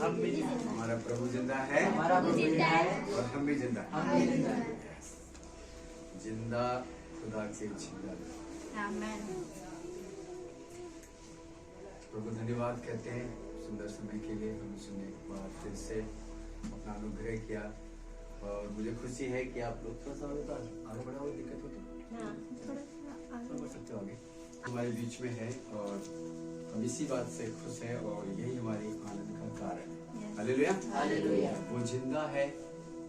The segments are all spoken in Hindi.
हम भी जिंदा हैं। हमारा प्रभु जिंदा है, हमारा प्रभु जिंदा है और हम भी जिंदा हैं। हम भी जिंदा हैं। जिंदा खुदा के जिंदा। आमीन। प्रभु धन्यवाद कहते हैं सुंदर समय के लिए। हम सुनने के बाद फिर से अपना अनुग्रह किया, और मुझे खुशी है कि आप लोग थोड़ा सा आगे बढ़ा हुआ दिक्कत हो तो बढ़ सकते हो आगे। हमारे बीच में है और हम इसी बात से खुश हैं, और यही हमारी आनंद का कारण है। हालेलुया। हालेलुया। वो जिंदा है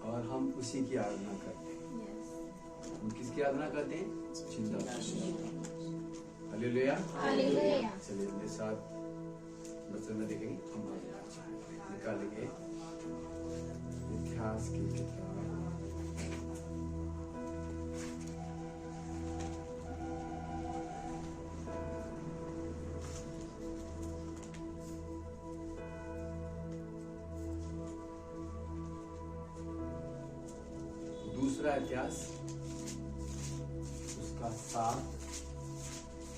और हम उसी की आराधना करते हैं। हम किसकी आराधना करते हैं? जिंदा। हालेलुया। हालेलुया। चलिए मेरे साथ बचन में देखेंगे, हम निकालेंगे इतिहास की किताब। दूसरा इतिहास उसका 7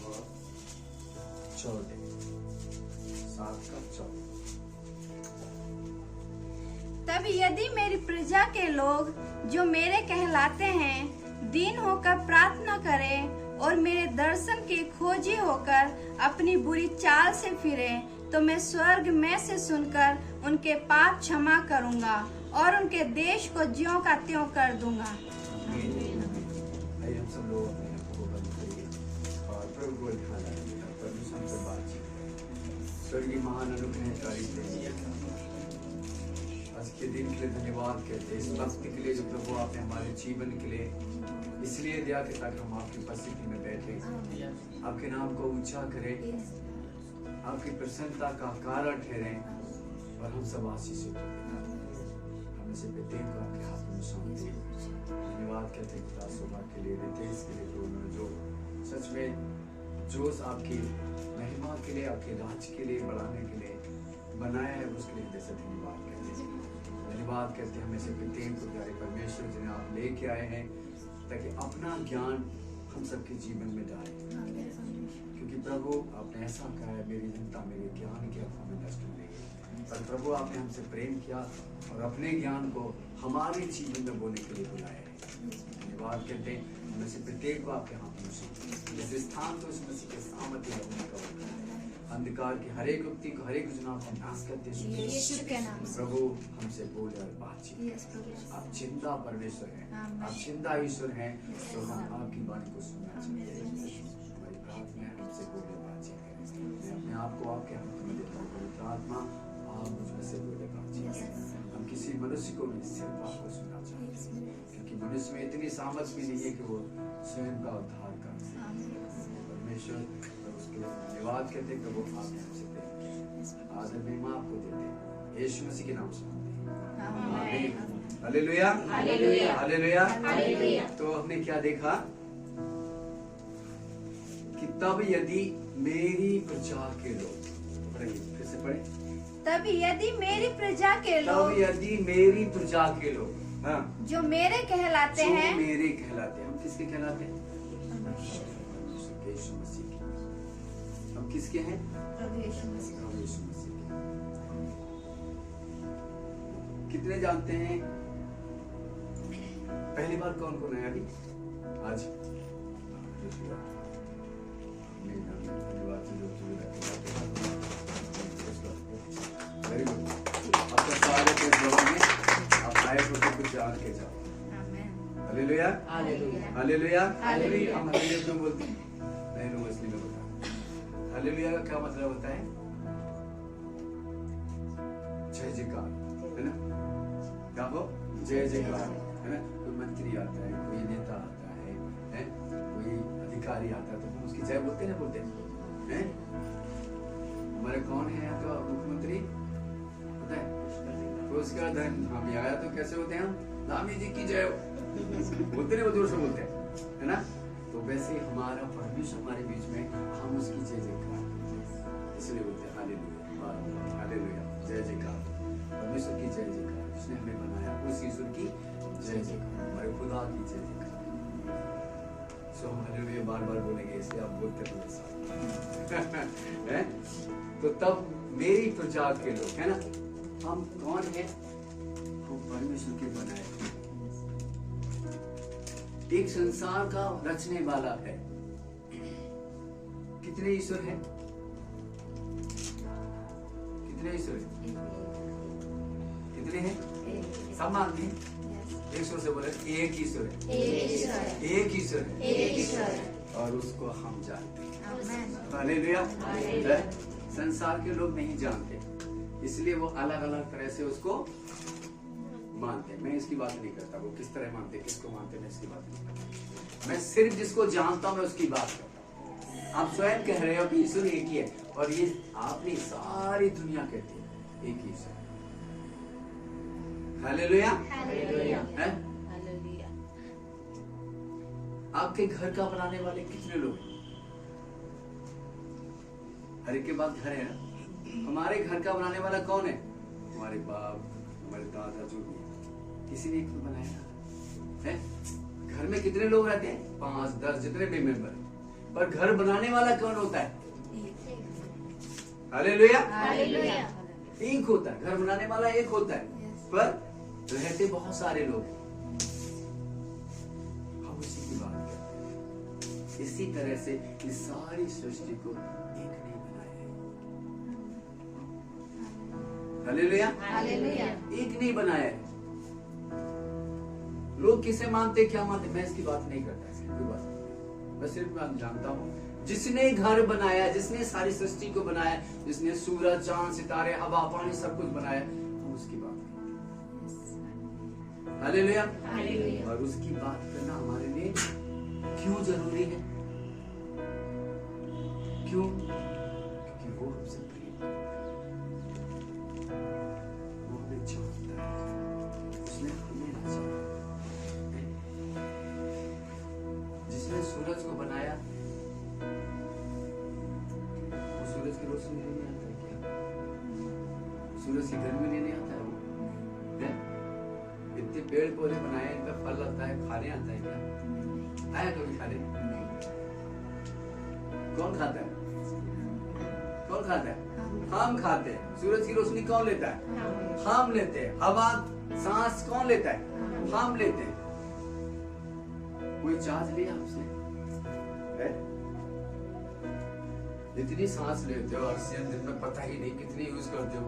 और 14, 7 का 14। तब यदि मेरी प्रजा के लोग जो मेरे कहलाते हैं दीन होकर प्रार्थना करें और मेरे दर्शन के खोजी होकर अपनी बुरी चाल से फिरें, तो मैं स्वर्ग में से सुनकर उनके पाप क्षमा करूंगा और उनके देश को ज्यों का त्यों कर दूंगा। आइए हम सब लोग अपने आप को बंद करिए और प्रभु को ध्यान रखिए। परमेश्वर हमसे बातचीत करें। स्वर्गीय महान अनुग्रहकारी देव, आज के दिन के लिए धन्यवाद कहते हैं, इस वक्त के लिए जो प्रभु आपने हमारे जीवन के लिए इसलिए दिया कि ताकि हम आपकी उपस्थिति में बैठे, आपके नाम को ऊंचा करें, आपकी प्रसन्नता का कारण ठहरें, और हम सब आशीषित हों। हम इसे प्रत्येक को आपके हाथ में सौंपते हैं। धन्यवाद कहते हैं खुदा सुबह के लिए, रितेश के लिए, जो उन्होंने जो सच में जोश आपकी महिमा के लिए, आपके राज के लिए बढ़ाने के लिए बनाया है, उसके लिए जैसे धन्यवाद कहते हैं। धन्यवाद कहते हैं हमें से प्रत्येक को प्यारे परमेश्वर जिन्हें आप लेके आए हैं, ताकि अपना ज्ञान हम सबके जीवन में डालें, क्योंकि प्रभु आपने ऐसा कहा है, मेरी जनता मेरे ज्ञान की अफवाह में नष्ट हो गई, पर प्रभु आपने हमसे प्रेम किया और अपने ज्ञान को हमारे जीवन में बोलने के लिए बुलाया है। धन्यवाद कहते हैं हमें से प्रत्येक को आपके हाथ में सौंपते हैं। इस स्थान को इस मसीह के सामर्थ्य में कवर करें। अंधकार की हर एक व्यक्ति को, हर एक योजना को नाश करते हैं। प्रभु हमसे बोले और बातचीत। आप चिंता परमेश्वर हैं, आप चिंता ईश्वर हैं, तो हम आपकी वाणी को सुनना चाहते हैं। हमारी प्रार्थना है, हमसे बोले बातचीत करें। मैं अपने आप को आपके हाथ में देता हूँ। पवित्र आत्मा आप मुझमें से बोले बातचीत। हम किसी मनुष्य को भी सिर्फ आपको सुनना चाहते हैं, क्योंकि मनुष्य में इतनी सामर्थ्य भी नहीं है कि वो स्वयं का उद्धार कर सके। परमेश्वर उसके धन्यवाद कहते हैं, प्रभु आपने हमसे प्रेम किया। आदर महिमा आपको देते हैं, यीशु मसीह के नाम से आमीन। हालेलुया। हालेलुया। हालेलुया। हालेलुया। तो हमने क्या देखा कि तब यदि मेरी प्रजा के लोग, पढ़िए फिर से पढ़े, तब यदि मेरी प्रजा के तब लोग यदि मेरी प्रजा के लोग, हाँ, जो मेरे कहलाते जो हैं, मेरे कहलाते हैं। हम किसके कहलाते हैं? यीशु मसीह के। हम किसके हैं? प्रभु यीशु मसीह। प्रभु यीशु मसीह के। कितने जानते हैं पहली बार कौन कौन है अभी आज? Very good. आपका स्वागत है प्रभु में। आप आए हो तो कुछ जान के जाओ। हालेलुया। हालेलुया। हालेलुया। हालेलुया। हम हालेलुया क्यों बोलते हैं? नहीं लोग असली में बता। हालेलुया का क्या मतलब होता है? जय जयकार, है ना? क्या हो? जय जयकार, है ना? कोई मंत्री आता है, कोई नेता आता है, कोई अधिकारी आता है, तो हम उसकी जय बोलते हैं, बोलते हैं? हमारे कौन है यहाँ का मुख्यमंत्री? पता है? तो उसका धन हम आया तो कैसे होते हैं हम? नामी जी की जय बोलते नहीं, वो जोर से बोलते हैं, है ना? तो वैसे हमारा परमेश्वर हमारे बीच में, हम उसकी जय जयकार, इसलिए बोलते हैं हालेलुया। हालेलुया, जय जयकार, परमेश्वर की जय जयकार, जिसने हमें बनाया, उस ईश्वर की जय जयकार, हमारे खुदा की जय जयकार। सो हम हालेलुया बार बार बोलेंगे, इसलिए आप बोलते हैं। तो तब मेरी प्रजा के लोग, है ना? हम कौन है? वो परमेश्वर के बनाए। एक संसार का रचने वाला है। कितने ईश्वर हैं? कितने ईश्वर हैं? कितने हैं? सब मानते हैं? एक सुर से बोले, एक ईश्वर है। एक ईश्वर है और उसको हम जानते हैं। हालेलुया। संसार के लोग नहीं जानते, इसलिए वो अलग अलग तरह से उसको मानते हैं। मैं इसकी बात नहीं करता वो किस तरह मानते, किसको मानते, मैं इसकी बात नहीं करता। मैं सिर्फ जिसको जानता हूं मैं उसकी बात करता हूं। आप स्वयं कह रहे हो कि ईश्वर एक ही है, और ये आपने सारी दुनिया कहती है एक ही ईश्वर। हालेलुया। है? आपके घर का बनाने वाले कितने लोग हैं? हर एक के पास घर है ना। हमारे घर का बनाने वाला कौन है? हमारे बाप, हमारे दादा, जो भी है, किसी ने एक बनाया है। घर में कितने लोग रहते हैं? 5, 10, जितने भी मेंबर, पर घर बनाने वाला कौन होता है? हालेलुया। एक होता है, घर बनाने वाला एक होता है, पर रहते बहुत सारे लोग हैं। हम उसी की बात करते हैं। इसी तरह से इस सारी सृष्टि को एक नहीं बनाया है। हालेलुया। एक नहीं बनाया है। लोग किसे मानते, क्या मानते, मैं इसकी बात नहीं करता, इसकी कोई बात नहीं। मैं सिर्फ मैं जानता हूं जिसने घर बनाया, जिसने सारी सृष्टि को बनाया, जिसने सूरज, चांद, सितारे, हवा, पानी सब कुछ बनाया, हम उसकी बात करते हैं। हालेलुया। और उसकी बात करना हमारे लिए क्यों जरूरी है? क्यों? क्योंकि वो हमसे प्रेम करता है, वो हमें चाहता है, उसने हमें रचा है। जिसने सूरज को बनाया, वो सूरज की रोशनी लेने आता है क्या? सूरज की गर्मी लेने आता है वो? इतने पेड़ पौधे बनाए, इनका फल लगता है, खाने आता है क्या? आया कभी खाने? कौन खाता है? कौन खाता है? हम खाते हैं। सूरज की रोशनी कौन लेता है? हम लेते हैं। हवा, सांस कौन लेता है? हम लेते हैं। कोई चार्ज लिया आपसे? जितनी सांस लेते हो ऑक्सीजन दिन में पता ही नहीं कितनी यूज करते हो,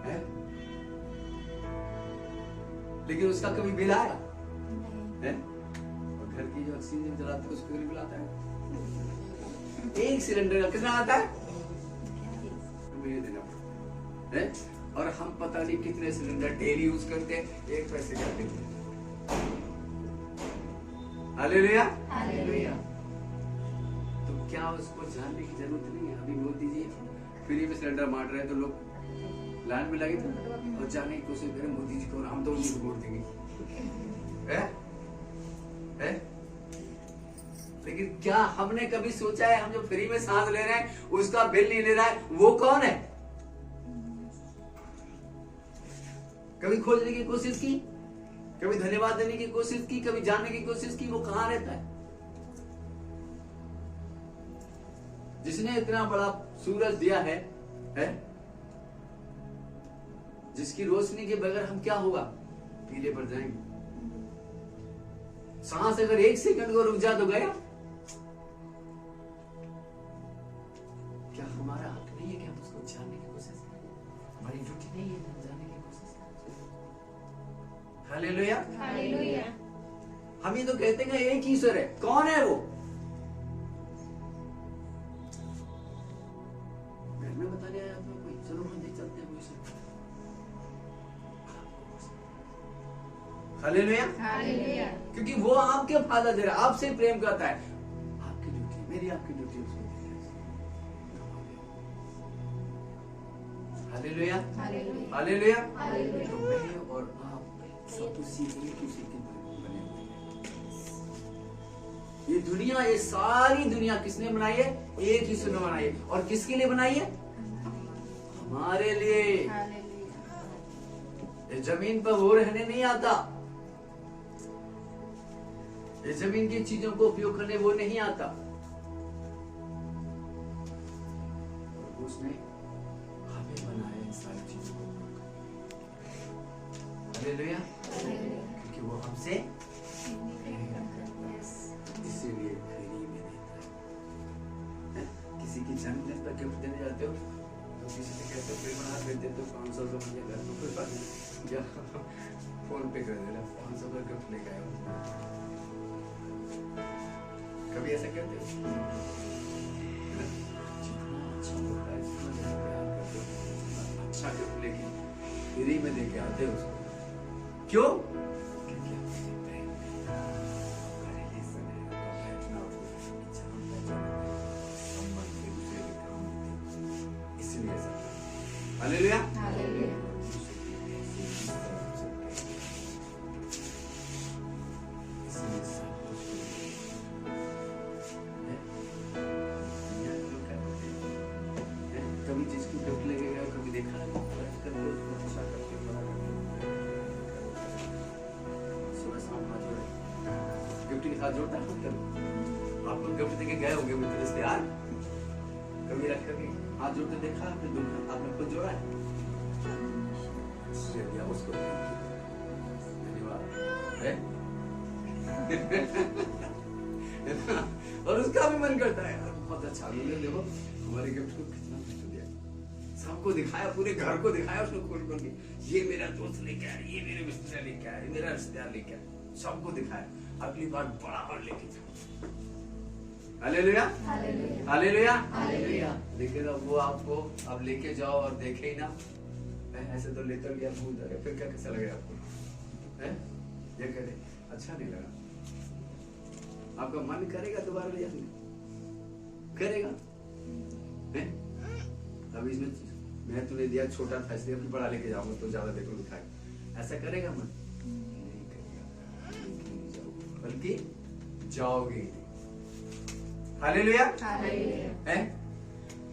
है? लेकिन उसका कभी बिल आया है? और घर की जो ऑक्सीजन जलाते हैं उसको बिल आता है। एक सिलेंडर का कितना आता है? मुझे देना पड़ता है। और हम पता नहीं कितने सिलेंडर डेली यूज करते हैं, एक पैसे का बिल। हालेलुया। तो क्या उसको जानने की जरूरत नहीं है? अभी मोदी जी फ्री में सिलेंडर बांट रहे हैं तो लोग लाइन में लगे थे और जाने की कोशिश करें मोदी जी को, हम तो उनको वोट देंगे। है? लेकिन क्या हमने कभी सोचा है हम जो फ्री में सांस ले रहे हैं उसका बिल नहीं ले रहा है, वो कौन है? कभी खोजने की कोशिश की? कभी धन्यवाद देने की कोशिश की? कभी जानने की कोशिश की वो कहां रहता है? जिसने इतना बड़ा सूरज दिया है? जिसकी रोशनी के बगैर हम क्या होगा? पीले पड़ जाएंगे। सांस अगर एक सेकंड को रुक जाए तो गया। क्या हमारा हक नहीं है कि हम उसको जानने की कोशिश करें? हमारी ड्यूटी नहीं है हम जानने की कोशिश करें? हालेलुया। हम ये तो कहते हैं एक ईश्वर है। कौन है वो? घर में बताने आया था कोई? चलो हम देख चलते हैं कोई से। हालेलुया। क्योंकि वो आपके फायदा दे रहा है, आपसे प्रेम करता है। आपकी ड्यूटी, मेरी आपकी ड्यूटी उसको हालेलुया। तो मैं और आप सब उसी एक उसी के बने हुए हैं। ये दुनिया, ये सारी दुनिया किसने बनाई है? एक ही ने बनाई है। और किसके लिए बनाई है? हमारे लिए। ये जमीन पर वो रहने नहीं आता, ये जमीन की चीजों को उपयोग करने वो नहीं आता। उसने हमें उसने बनाया इन सारी चीजों को। हालेलुया। क्योंकि वो हमसे इसीलिए फ्री में देता है। किसी की जन्मदिन पर गिफ्ट देने जाते हो तो किसी से कहते हो फ्री बना देते तो 500 का मुझे घर में कोई बात नहीं, या फोन पे कर देना 500 का गिफ्ट लेके आए हो। कभी ऐसा करते हो? जितना अच्छा होता है, जितना ज्यादा प्यार करते हो, उतना अच्छा गिफ्ट लेके फ्री में देके आते हो उसको। क्यों? क्योंकि आपसे प्रेम है, आपका रिलेशन है, आपका बैठना उठना, जान पहचान है, संबंध एक दूसरे के काम होते हैं, इसलिए ऐसा। हालेलुया। हालेलुया। इसलिए सब कुछ कभी जिसको गिफ्ट लेके गए कभी देखा है सुबह शाम हाथ जोड़े, गिफ्ट के साथ जोड़ता है। आप लोग गिफ्ट देके गए होंगे मित्र रिश्तेदार, कभी रख कभी हाथ जोड़ते देखा आपने? आपने खुद जोड़ा है? दिया उसको धन्यवाद है। और उसका भी मन करता है बहुत अच्छा देखो हमारे गिफ्ट को कितना गिफ्ट दिया, सबको दिखाया, पूरे घर को दिखाया उसने खोल खोल के, ये मेरा दोस्त लेके आया, ये मेरे रिश्तेदार लेके आया, ये मेरा रिश्तेदार लेके आया, सबको दिखाया। अगली बार बड़ा और लेके जाओ। हालेलुया। हालेलुया। हालेलुया। लेकिन अब वो आपको अब लेके जाओ और देखे ही ना, ऐसे तो लेता गया भूल जाएगा, फिर क्या कैसा लगेगा आपको? ये करे अच्छा नहीं लगा, आपका मन करेगा दोबारा ले आने? करेगा? अब इसमें मैं तुम्हें दिया छोटा था इसलिए अभी बड़ा लेके जाऊंगा तो ज्यादा देखो दिखाए, ऐसा करेगा मन? नहीं करेगा, बल्कि जाओगे। हालेलुया। हालेलुया।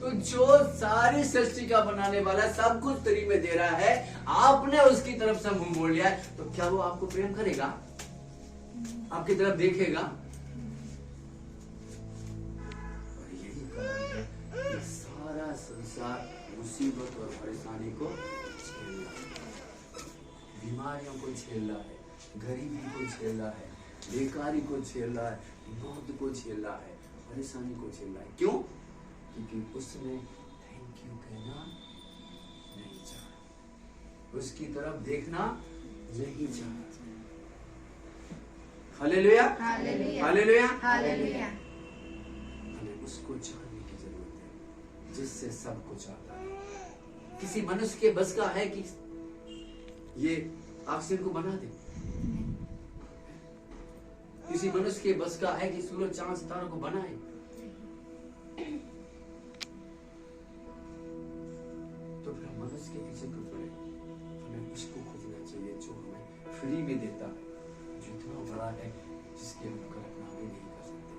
तो जो सारी सृष्टि का बनाने वाला सब कुछ फ्री में दे रहा है, आपने उसकी तरफ से मुंह मोड़ लिया है, तो क्या वो आपको प्रेम करेगा? आपकी तरफ देखेगा? और यही कारण है कि सारा संसार मुसीबत और परेशानी को झेल रहा है, बीमारियों को झेल रहा है, गरीबी को झेल रहा है, बेकारी को झेल रहा है, मौत को झेल रहा है, परेशानी को झेल रहा है। क्यों? क्योंकि उसने थैंक यू कहना नहीं चाहा, उसकी तरफ देखना नहीं चाहा। हालेलुया। हालेलुया। हालेलुया। हालेलुया। हमें उसको जानने की जरूरत है जिससे सब कुछ आता है। किसी मनुष्य के बस का है कि ये ऑक्सीजन को बना दे? किसी मनुष्य के बस का है कि सूरज चांद सितारों को बनाए? तो फिर मनुष्य के पीछे क्यों पड़े? हमें उसको खोजना चाहिए जो हमें फ्री में देता है, जो इतना बड़ा है जिसकी हम कल्पना भी नहीं कर सकते।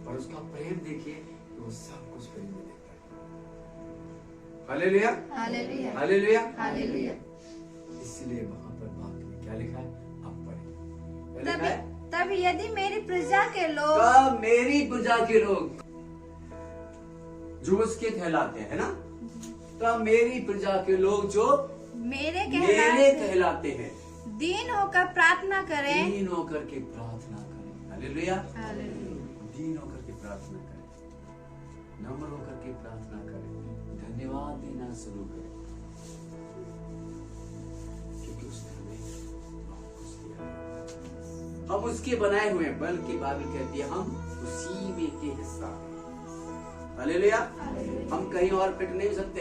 और उसका प्रेम देखिए तो वो सब कुछ प्रेम में देता है। हालेलुया। हालेलुया। हालेलुया। हालेलुया। इसलिए वहां पर वाक्य में क्या लिखा है? आप पढ़ें। तब यदि मेरी प्रजा के लोग, मेरी प्रजा के लोग जो उसके कहलाते हैं ना, तब मेरी प्रजा के लोग जो मेरे कहलाते हैं, दीन होकर प्रार्थना करें, दीन होकर के प्रार्थना करें। हालेलुया। दीन होकर के प्रार्थना करें, नम्र होकर के प्रार्थना करें, धन्यवाद देना शुरू करें, क्योंकि उसने हमें बहुत कुछ दिया। हम उसके बनाए हुए हैं, बल्कि बाइबल कहती है हम उसी में के हिस्सा हैं। हालेलुया। हम कहीं और फिट नहीं हो सकते,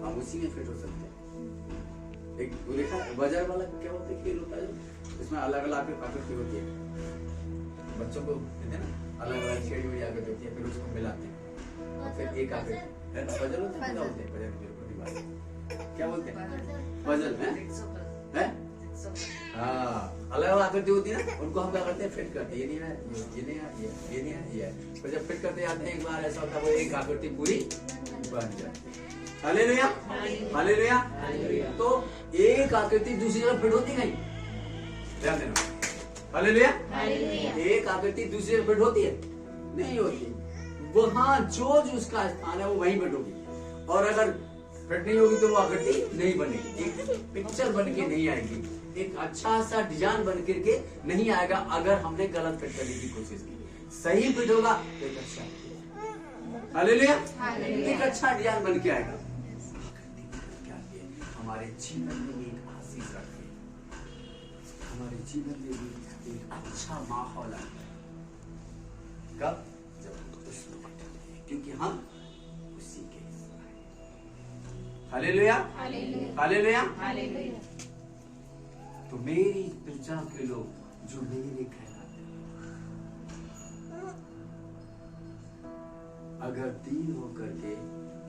हम उसी में फिट हो सकते हैं। एक वो देखा बाजार वाला क्या होता है, खेल होता है इसमें अलग अलग आकृति होती है, बच्चों को देते हैं ना, अलग अलग छेड़ी हुई आकृति होती है, फिर उसको मिलाते हैं और फिर एक आकृति पजल होता है। क्या बोलते हैं पजल? क्या बोलते हैं? पजल है? हाँ, अलग अलग आकृति होती है ना, उनको हम क्या करते हैं? फिट करते हैं। ये नहीं है, ये नहीं है, ये नहीं है, ये है। फिर जब फिट करते जाते हैं एक बार ऐसा होता है वो एक आकृति पूरी बन जाती है। हालेलुया। हालेलुया। तो एक आकृति दूसरी जगह फिट होती नहीं, ध्यान देना। हालेलुया। एक आकृति दूसरी जगह फिट होती है? नहीं होती। वहां जो उसका स्थान है वो वहीं फिट होगी, और अगर फिट नहीं होगी तो वो आकृति नहीं बनेगी, एक पिक्चर बन के नहीं आएगी, एक अच्छा सा डिजाइन बन करके नहीं आएगा अगर हमने गलत फिट करने की कोशिश की। सही फिट होगा तो एक अच्छा, हालेलुया, एक अच्छा डिजाइन बन के आएगा। हमारे जीवन में एक आशीष रखे, हमारे जीवन में भी एक अच्छा माहौल आता है। कब? जब उसमें बैठे, क्योंकि हम उसी के हिस्सा हैं। Hallelujah, hallelujah, hallelujah. तो मेरी प्रजा के लोग जो मेरे कहलाते हैं, अगर दीन होकर के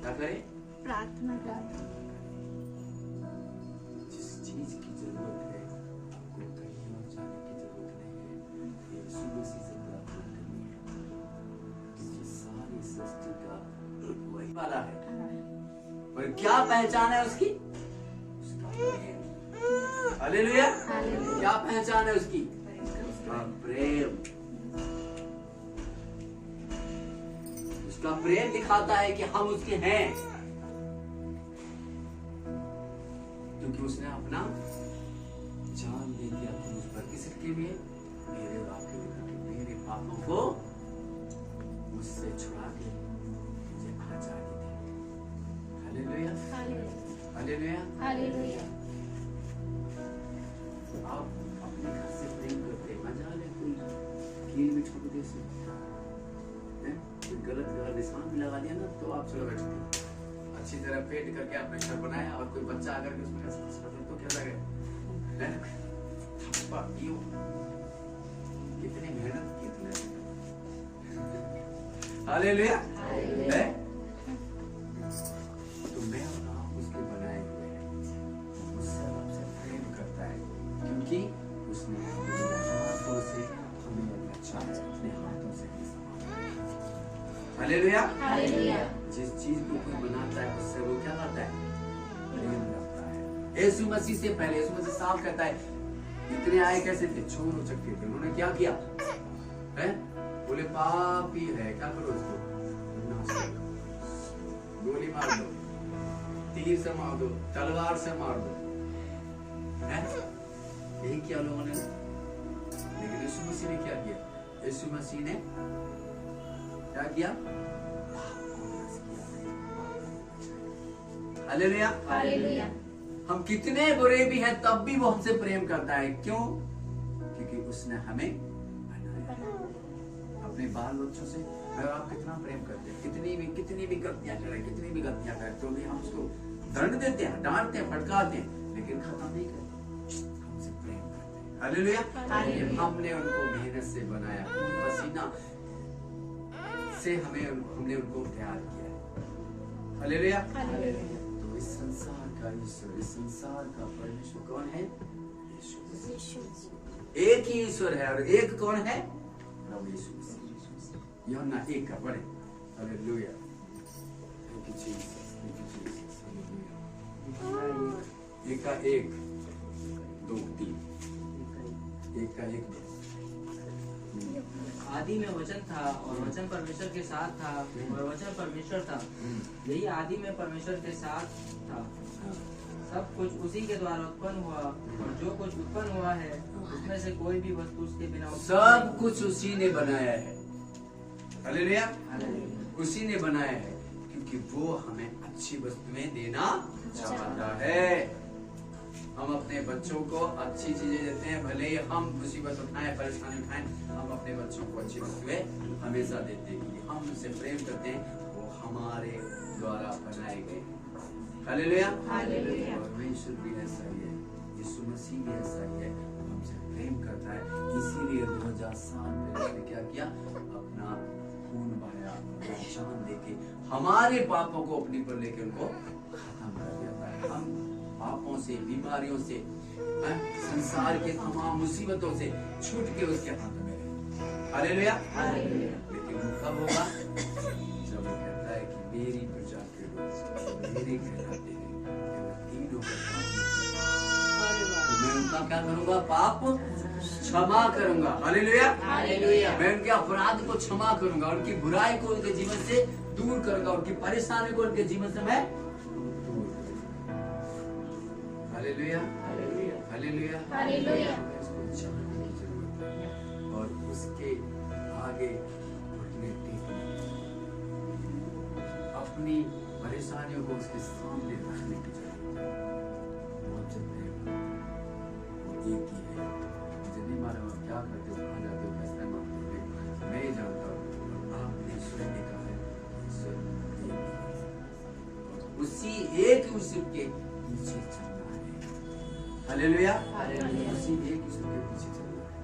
क्या करें? प्रार्थना करें। जिस चीज की जरूरत है आपको कहीं और जाने की जरूरत नहीं है, यीशु मसीह से प्रार्थना करनी है, क्योंकि सारी सृष्टि का वही वाला है। और क्या पहचान है उसकी? उसका प्रेम। हालेलुया, क्या पहचान है उसकी? उसका प्रेम। उसका प्रेम दिखाता है कि हम उसके हैं, क्योंकि उसने अपना जान दे दिया मुझ पर। किसके लिए? मेरे और आपके लिए, मेरे पापों को मुझसे छुड़ा के मुझे आजादी दी। Hallelujah, hallelujah, hallelujah. आप अपने घर से प्रेम करते, मजा ले, कोई कील में ठोक दे, कोई गलत निशान भी लगा दिया ना तो आप चलो बैठते, अच्छी तरह पेट करके आपने घर बनाया और कोई बच्चा आकर के उसमें तो क्या लगे? कितनी मेहनत की तुमने। हालेलुया, तो मैं और आप उसके बनाए हुए हैं, उससे आपसे प्रेम करता है, क्योंकि उसने अपने हाथों से हमें अच्छा अपने हाथों से हालेलुया, हालेलुया। जिस चीज को कोई बनाता है उससे वो क्या करता है? प्रेम करता है। यीशु मसीह से पहले यीशु मसीह साफ कहता है, इतने आए कैसे थे? चोर हो सकते थे। उन्होंने क्या किया है? बोले पापी है, क्या करो इसको? गोली मार दो, तीर से मार दो, तलवार से मार दो, है? यही किया लोगों ने। लेकिन यीशु मसीह ने क्या किया? यीशु मसीह ने क्या किया? Hallelujah, hallelujah. हम कितने बुरे भी हैं तब भी वो हमसे प्रेम करता है। क्यों? क्योंकि उसने हमें बनाया। अपने बाल बच्चों से मैं आप कितना प्रेम करते हैं, कितनी भी गलतियां करें, कितनी भी गलतियां करें तो भी हम उसको दंड देते हैं, डांटते हैं, फटकारते हैं, लेकिन खत्म नहीं करते, हमसे प्रेम करते हैं। हालेलुया, हमने उनको मेहनत से बनाया, पसीना से हमने उनको तैयार किया है। हालेलुया, तो इस संसार का ईश्वर, इस संसार का परमेश्वर कौन है? यीशु। एक ही ईश्वर है और एक कौन है? प्रभु यीशु मसीह। यूहन्ना 1 का पढ़े। Hallelujah, thank you Jesus, thank you Jesus. Hallelujah. 1 का 1 2 3 1 का 1 2। आदि में वचन था और वचन परमेश्वर के साथ था और वचन परमेश्वर था। यही आदि में परमेश्वर के साथ था। सब कुछ उसी के द्वारा उत्पन्न हुआ और जो कुछ उत्पन्न हुआ है उसमें से कोई भी वस्तु उसके बिना सब कुछ उसी ने बनाया है। हालेलुया, उसी ने बनाया है, क्योंकि वो हमें अच्छी वस्तुएं देना चाहता है। हम अपने बच्चों को अच्छी चीजें देते हैं, भले ही हम मुसीबत उठाएं, परेशानी उठाएं, हम अपने बच्चों को अच्छी वस्तुएं हमेशा देते हैं, क्योंकि हम उनसे प्रेम करते हैं, वो हमारे द्वारा बनाए गए। Hallelujah, hallelujah. परमेश्वर भी ऐसा ही है, यीशु मसीह भी ऐसा ही है, हमसे प्रेम करता है। इसीलिए 2000 साल पहले उसने क्या किया? अपना खून बहाया, अपना जान देके हमारे पापों को अपने पर लेके उनको खत्म कर दिया। हम पापों से, बीमारियों से, संसार के तमाम मुसीबतों से छूट के उसके हाथ में रहे। हालेलुया, लेकिन वो कब होगा? जब वो कहता है कि मेरी प्रजा के लोग मेरे कहलाते हैं, मैं उनका क्या करूंगा? पाप क्षमा करूंगा। हालेलुया। हालेलुया। मैं उनके अपराध को क्षमा करूंगा, उनकी बुराई को उनके जीवन से दूर करूंगा, उनकी परेशानी को उनके जीवन से मैं दूर करूंगा। हालेलुया। हालेलुया। हालेलुया। हालेलुया। इसको जानने की जरूरत है और उसके आगे घुटने टेकने, अपनी परेशानियों को उसके सामने रखने की जरूरत है। वो जब वो एक ही है, मुझे नहीं मालूम आप क्या करते हो, कहाँ जाते हो, कैसे मानते हो, मैं ही जानता हूँ। और आपने स्वयं देखा है, ईश्वर एक ही है और उसी एक ईश्वर के पीछे चलना है। हालेलुया। हालेलुया। उसी एक ईश्वर के पीछे चलना है।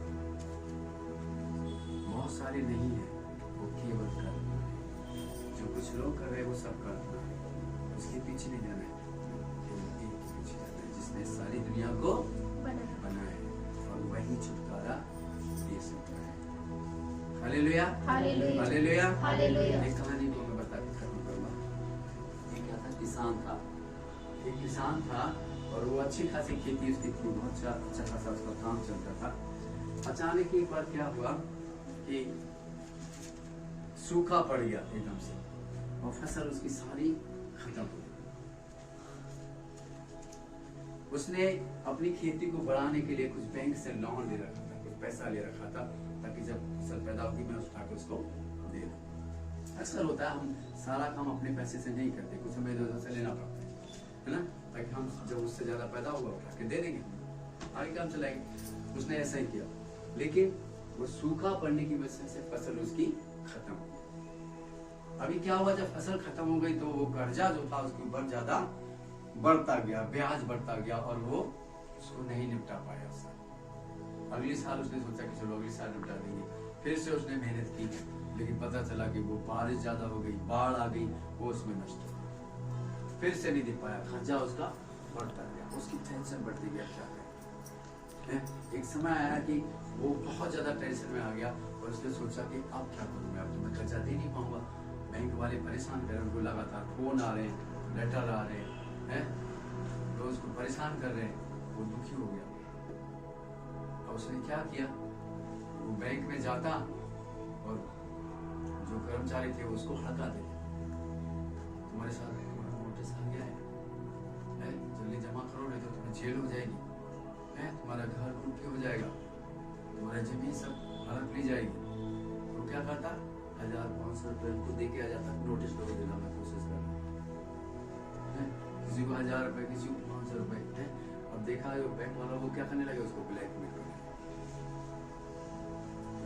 बहुत सारे नहीं है, वो केवल करना है। जो कुछ लोग कर रहे हैं वो सब करना है, उसके पीछे नहीं जाना है, केवल एक के पीछे जाना है जिसने सारी दुनिया को बनाया है और वही छुटकारा दे सकता है। हालेलुया। हालेलुया। हालेलुया। हालेलुया। एक कहानी को मैं बता के खत्म करूंगा। एक क्या था, किसान था, एक किसान था और वो अच्छी खासी खेती उसकी थी, बहुत अच्छा खासा उसका काम चलता था। अचानक एक बार क्या हुआ कि सूखा पड़ गया एकदम से और फसल उसकी सारी खत्म हो गई। उसने अपनी खेती को बढ़ाने के लिए कुछ बैंक से लोन ले रखा था, कुछ पैसा ले रखा था ताकि जब फसल पैदा होगी मैं उठा के उसको दे दूं। अक्सर होता है हम सारा काम अपने पैसे से नहीं करते, कुछ हमें इधर से लेना पड़ता है ना, ताकि हम जब उससे ज्यादा पैदा होगा उठा के दे देंगे, आगे काम चलाएंगे। उसने ऐसा ही किया, लेकिन वो सूखा पड़ने की वजह से फसल उसकी खत्म हो गई। अभी क्या हुआ, जब फसल खत्म हो गई तो वो कर्जा जो था उसके ऊपर ज्यादा बढ़ता गया, ब्याज बढ़ता गया और वो उसको नहीं निपटा पाया उस साल। अगले साल उसने सोचा कि चलो अगले साल निपटा देंगे, फिर से उसने मेहनत की, लेकिन पता चला कि वो बारिश ज्यादा हो गई, बाढ़ आ गई, वो उसमें नष्ट हो गया, फिर से नहीं दे पाया, खर्चा उसका बढ़ता गया, उसकी टेंशन बढ़ती गया। क्या है, एक समय आया कि वो बहुत ज्यादा टेंशन में आ गया और उसने सोचा कि अब क्या करूं, मैं अब तो मैं कर्जा दे नहीं पाऊंगा, बैंक वाले परेशान कर रहे हैं, उनको लगातार फोन आ रहे हैं, लेटर आ रहे हैं, तो उसको परेशान कर रहे हैं, वो दुखी हो गया। अब उसने क्या किया, वो बैंक में जाता और जो कर्मचारी थे उसको हड़का देते, तुम्हारे साथ तुम्हारा नोटिस आ गया है, जल्दी जमा करो नहीं तो तुम्हें जेल हो जाएगी, तुम्हारा घर लूट हो जाएगा, तुम्हारा जमीन सब हड़प ली जाएगी। तो क्या करता, 1000-500 रुपए को दे के आ जाता, नोटिस लोग देना मैं कोशिश करता, किसी को 1000 रुपए, किसी को 500 रुपए। अब देखा बैंक वाला वो क्या करने लगे, उसको ब्लैकमेल करने,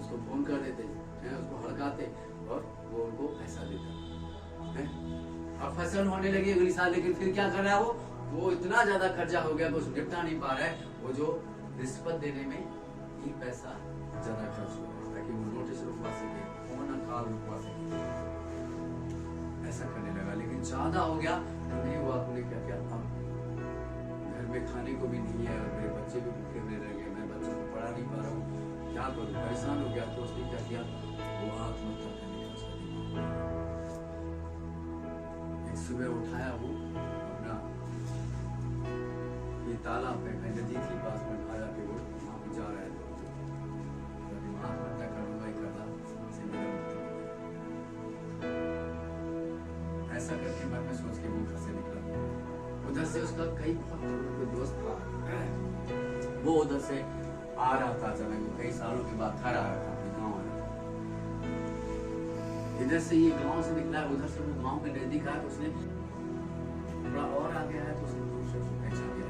उसको फोन कर देते हैं, उसको हड़काते और वो उनको पैसा देता है। अब फसल होने लगी अगली साल, लेकिन फिर क्या कर रहा है, वो इतना ज्यादा कर्जा हो गया कि उसको निपटा नहीं पा रहा है, वो जो रिश्वत देने में ही पैसा ज्यादा खर्च हो रहा है ताकि वो नोटिस रुकवा सके, फोन कॉल रुकवा सके, ऐसा करने लगा। लेकिन ज्यादा हो गया तो नहीं हुआ, उन्होंने क्या किया, अब घर में खाने को भी नहीं है और मेरे बच्चे भी भूखे रहने लगे, मैं बच्चों को पढ़ा नहीं पा रहा हूँ, क्या करूँ, परेशान हो गया। तो उसने क्या किया, वो आत्महत्या करने का उसका दिमाग। एक सुबह उठाया वो अपना ये तालाब में, नदी के पास में आया कि वो वहाँ पे जा रहा है, तो आत्महत्या करूँगा ही करना से मेरा मृत्यु हो गया। ऐसा करके मन में सोच के वो घर से निकला। उधर से उसका कई बहुत दोस्त था, वो उधर से आ रहा था, अचानक कई सालों के बाद घर आ रहा था, अपने गाँव आ रहा था। इधर से ये गाँव से निकला, उधर से वो गाँव के नजदीक आया, तो उसने थोड़ा और आ गया है, तो उसने दूसरे से पहचान लिया,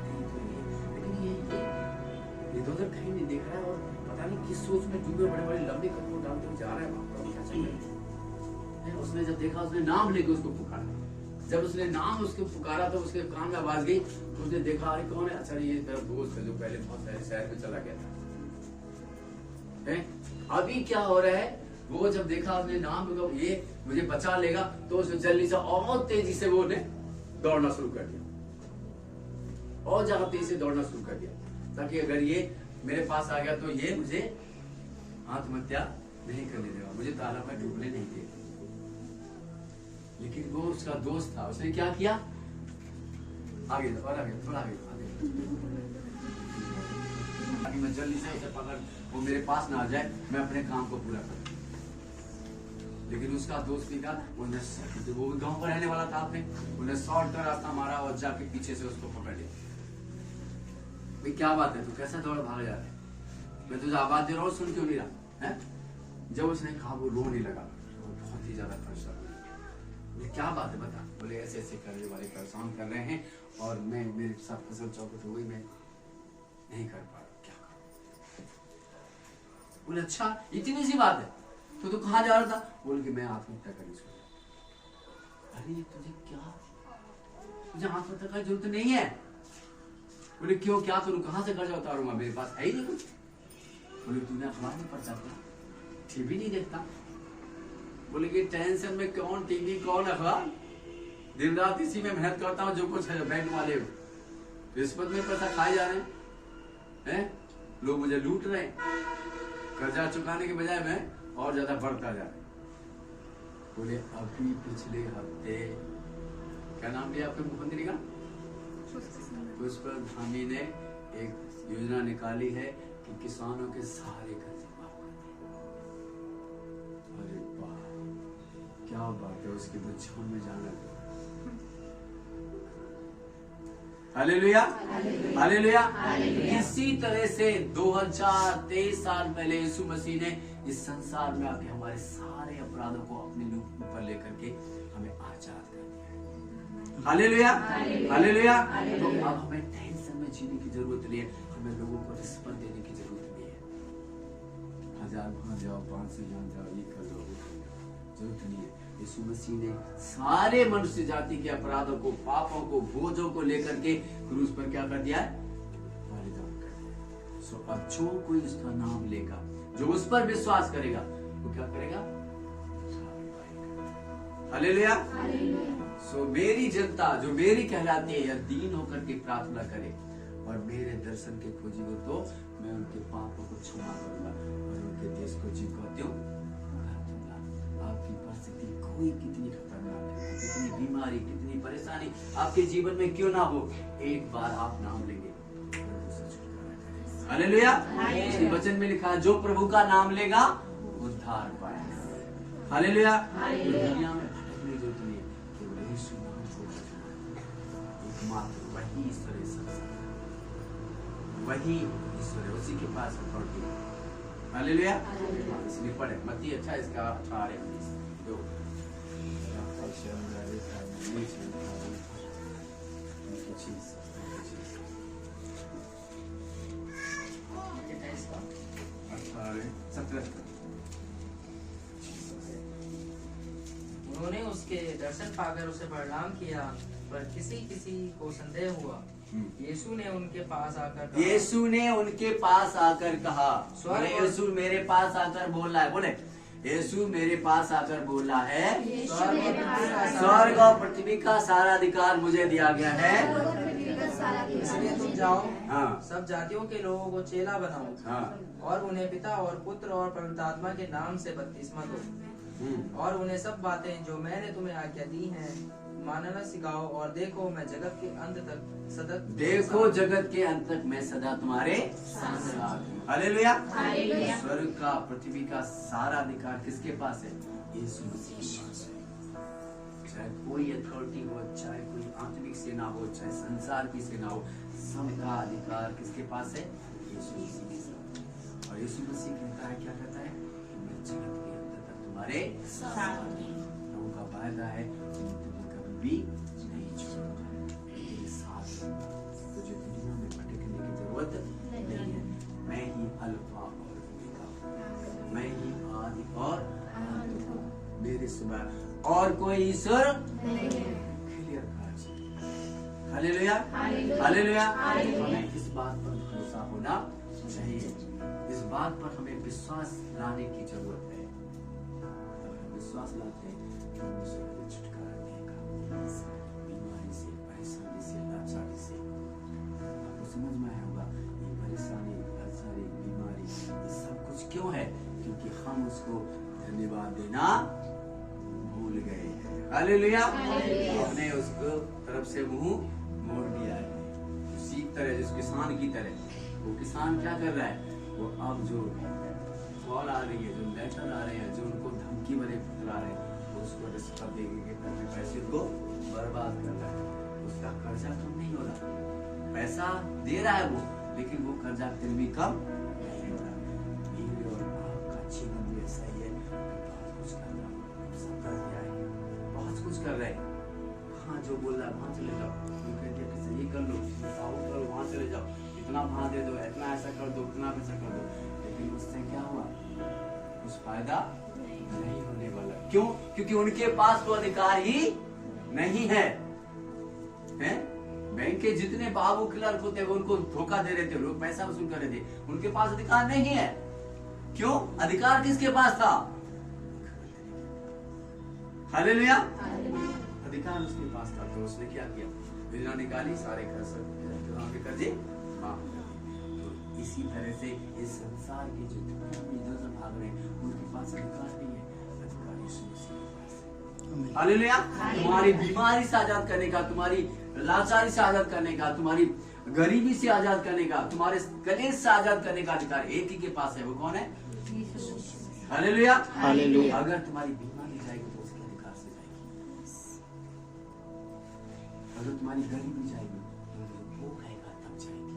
इधर उधर कहीं नहीं देख रहा है और पता नहीं किस सोच में डूबे, बड़े बड़े लंबे कदम डालते हुए जा रहा है, वहां पर क्या चल रहा है। उसने जब देखा, उसने नाम लेके उसको पुकारा, जब उसने नाम उसको पुकारा तो उसके कान में आवाज गई, तो उसने देखा अरे कौन है, अच्छा ये मेरा दोस्त है जो पहले बहुत सारे शहर में चला गया था। अभी क्या हो रहा है, वो जब देखा उसने नाम, ये मुझे बचा लेगा, तो उसने जल्दी से और तेजी से वो ने दौड़ना शुरू कर दिया, और ज्यादा तेजी से दौड़ना शुरू कर दिया, ताकि अगर ये मेरे पास आ गया तो ये मुझे आत्महत्या नहीं करने देगा, मुझे तालाब में डूबने नहीं देगा। लेकिन वो उसका दोस्त था, उसने क्या किया, आगे और आगे, थोड़ा आगे आगे ताकि मैं जल्दी से उसे पकड़ वो मेरे पास ना आ जाए, मैं अपने काम को पूरा करूं। लेकिन उसका दोस्त भी था, वो गांव का रहने वाला था, आपने उन्हें शॉर्ट का रास्ता मारा और जाके पीछे से उसको पकड़ लिया। भाई क्या बात है, तू कैसे दौड़ भाग जा रहा है, मैं तुझे आवाज दे रहा हूँ, सुन क्यों नहीं रहा है? जब उसने कहा वो रोने लगा, वो बहुत ही ज्यादा परेशान हुआ। बोले क्या बात है बता। बोले ऐसे ऐसे करने वाले परेशान कर रहे हैं और मैं मेरे साथ फसल चौकट हो गई, मैं नहीं कर पा रहा, क्या करूं? बोले अच्छा इतनी सी बात है, तो कहाँ जा रहा था? बोल के मैं आत्महत्या करनी चाहिए। अरे तुझे क्या, तुझे आत्महत्या करने की जरूरत नहीं है। बोले क्यों, क्या करूं, कहाँ से कर्जा उतारूंगा, मेरे पास है ही नहीं कुछ। बोले तूने अखबार नहीं पढ़ता क्या, टीवी नहीं देखता? बोले कि टेंशन में कौन टीवी कौन अखबार, दिन रात इसी में मेहनत करता हूँ, जो कुछ है बैंक वाले रिश्वत में पैसा खाए जा रहे हैं, लोग मुझे लूट रहे हैं, कर्जा चुकाने के बजाय मैं और ज्यादा बढ़ता जा रहा है। बोले अभी पिछले हफ्ते, क्या नाम लिया आपके मुख्यमंत्री का? पुष्प धामी ने एक योजना निकाली है कि किसानों के सारे कर्जे माफ कर दिए। अरे वाह क्या बात है, उसकी बुझान में जाना। Hallelujah, hallelujah. इसी तरह से 2023 साल पहले यीशु मसीह ने इस संसार में आके हमारे सारे अपराधों को अपने ऊपर लेकर के हमें आजाद कर दिया। Hallelujah, hallelujah. तो अब हमें टेंशन में जीने की जरूरत नहीं है, हमें लोगों को रिस्पॉन्स देने की जरूरत नहीं है। 1000 वहां जाओ, 500 यहाँ जाओ, ये कर लो, जरूरत नहीं है। यीशु मसीह ने सारे मनुष्य जाति के अपराधों को, पापों को, बोझों को लेकर के क्रूस पर क्या कर दिया है? बलिदान कर दिया। सो अब जो कोई उसका नाम लेगा, जो उस पर विश्वास करेगा, वो क्या करेगा? हालेलुया। सो मेरी जनता जो मेरी कहलाती है, यह दीन होकर के प्रार्थना करे और मेरे दर्शन के खोजी हो, तो मैं उनके पापों को क्षमा करूंगा और उनके देश को जीवत्यों कर दूंगा। आपकी परिस्थिति कोई कितनी खतरनाक है, कितनी बीमारी, कितनी परेशानी आपके जीवन में क्यों ना हो, एक बार आप नाम लेंगे, हालेलुया। इसके वचन में लिखा है, जो प्रभु का नाम लेगा उद्धार पाएगा। हालेलुया। दुनिया में भटकने की जरूरत नहीं है, केवल यीशु नाम को एकमात्र वही ईश्वर है, संसार वही ईश्वर है, उसी के पास अथॉरिटी है। हालेलुया। इसलिए पढ़े मत्ती 28 का 18-19 दो। उन्होंने उसके दर्शन पाकर उसे प्रणाम किया, पर किसी किसी को संदेह हुआ। यीशु ने उनके पास आकर कहा, यीशु ने उनके पास आकर कहा, बोले यीशु मेरे पास आकर बोल रहा है, बोले यीशु मेरे पास आकर बोल रहा है, स्वर्ग और पृथ्वी का सारा अधिकार मुझे दिया गया है, इसलिए तुम जाओ, हाँ, सब जातियों के लोगों को चेला बनाओ, हाँ, और उन्हें पिता और पुत्र और पवित्र आत्मा के नाम से बपतिस्मा दो, और उन्हें सब बातें जो मैंने तुम्हें आज्ञा दी हैं मानना सिखाओ, और देखो मैं जगत के अंत तक सदा, देखो जगत के अंत तक मैं सदा तुम्हारे साथ हूं। हालेलुया। स्वर्ग का पृथ्वी का सारा अधिकार किसके पास है? यीशु मसीह के पास है। चाहे कोई अथॉरिटी हो, चाहे कोई आत्मिक सेना हो, चाहे संसार की सेना हो, सबका अधिकार किसके पास है? यीशु मसीह के साथ। और यीशु मसीह कहता है, क्या कहता है? मैं जगत के अंत तक तुम्हारे साथ हूं। लोगों का वायदा है भी नहीं छोड़ूंगा, मेरे साथ तुझे दुनिया में भटकने की जरूरत नहीं है। मैं ही अल्फा और ओमेगा, मैं ही आदि और अंत हूं, मेरे सिवा और कोई ईश्वर नहीं है। Clear cause. Hallelujah, hallelujah. हमें इस बात पर भरोसा होना चाहिए, इस बात पर हमें विश्वास लाने की जरूरत है। विश्वास लाते हैं कि हमें छुटकारा बीमारी से, परेशानी से, लाचारी से। आपको समझ में आया होगा ये परेशानी, लाचारी, बीमारी, ये सब कुछ क्यों है? क्योंकि हम उसको धन्यवाद देना भूल गए हैं। हालेलुया। हमने उसको तरफ से मुंह मोड़ दिया है। उसी तरह जिस किसान की तरह वो किसान क्या कर रहा है, वो अब जो कॉल आ रही है, जो लेटर आ रहे हैं, जो उनको धमकी भरे फुसला रहे हैं, उसको रिश्वत देके अपने पैसे को बर्बाद कर रहा है। उसका कर्जा कम नहीं हो रहा, पैसा दे रहा है वो, लेकिन वो कर्जा फिर भी कम नहीं हो रहा। मेरे और आपका जीवन भी ऐसा ही है, बहुत कुछ कर रहा हूँ, सब कर दिया है, बहुत कुछ कर रहे हैं। हाँ, जो बोल रहा है वहाँ चले जाओ, ये कर लो, वो करो, वहाँ चले जाओ, इतना भाव दे दो, इतना ऐसा कर दो, इतना पैसा कर दो, लेकिन उससे क्या हुआ, कुछ फायदा नहीं होने वाला। क्यों? क्योंकि उनके पास तो अधिकार ही नहीं है, हैं? बैंक के जितने बाबू क्लर्क होते हैं, उनको धोखा दे रहे थे, लोग पैसा वसूल कर रहे थे, उनके पास अधिकार नहीं है। क्यों? अधिकार किसके पास था? हालेलुया, अधिकार उसके पास था। तो उसने क्या किया, योजना निकाली, सारे कर्जे माफ कर दिए। तो इसी तरह से इस संसार के जो दुनिया में इधर भाग रहे हैं, उनके पास अधिकार नहीं है, अधिकार यीशु मसीह के पास है। हालेलुया, तुम्हारी बीमारी से आजाद करने का, तुम्हारी लाचारी से आजाद करने का, तुम्हारी गरीबी से आजाद करने का, तुम्हारे कलेश से आजाद करने का अधिकार एक ही के पास है। वो कौन है? Hallelujah, hallelujah. अगर तुम्हारी बीमारी जाएगी तो उसके अधिकार से जाएगी, अगर तुम्हारी गरीबी जाएगी तो वो कहेगा तब जाएगी।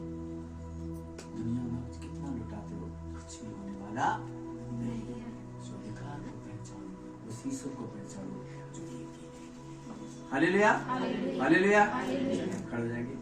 दुनिया में कितना लुटाते हो, कुछ भी होने वाला नहीं। जो अधिकार को पहचानो, उस ईश्वर को पहचानो जो एक ही है। Hallelujah, hallelujah. खड़े हो जाएंगे।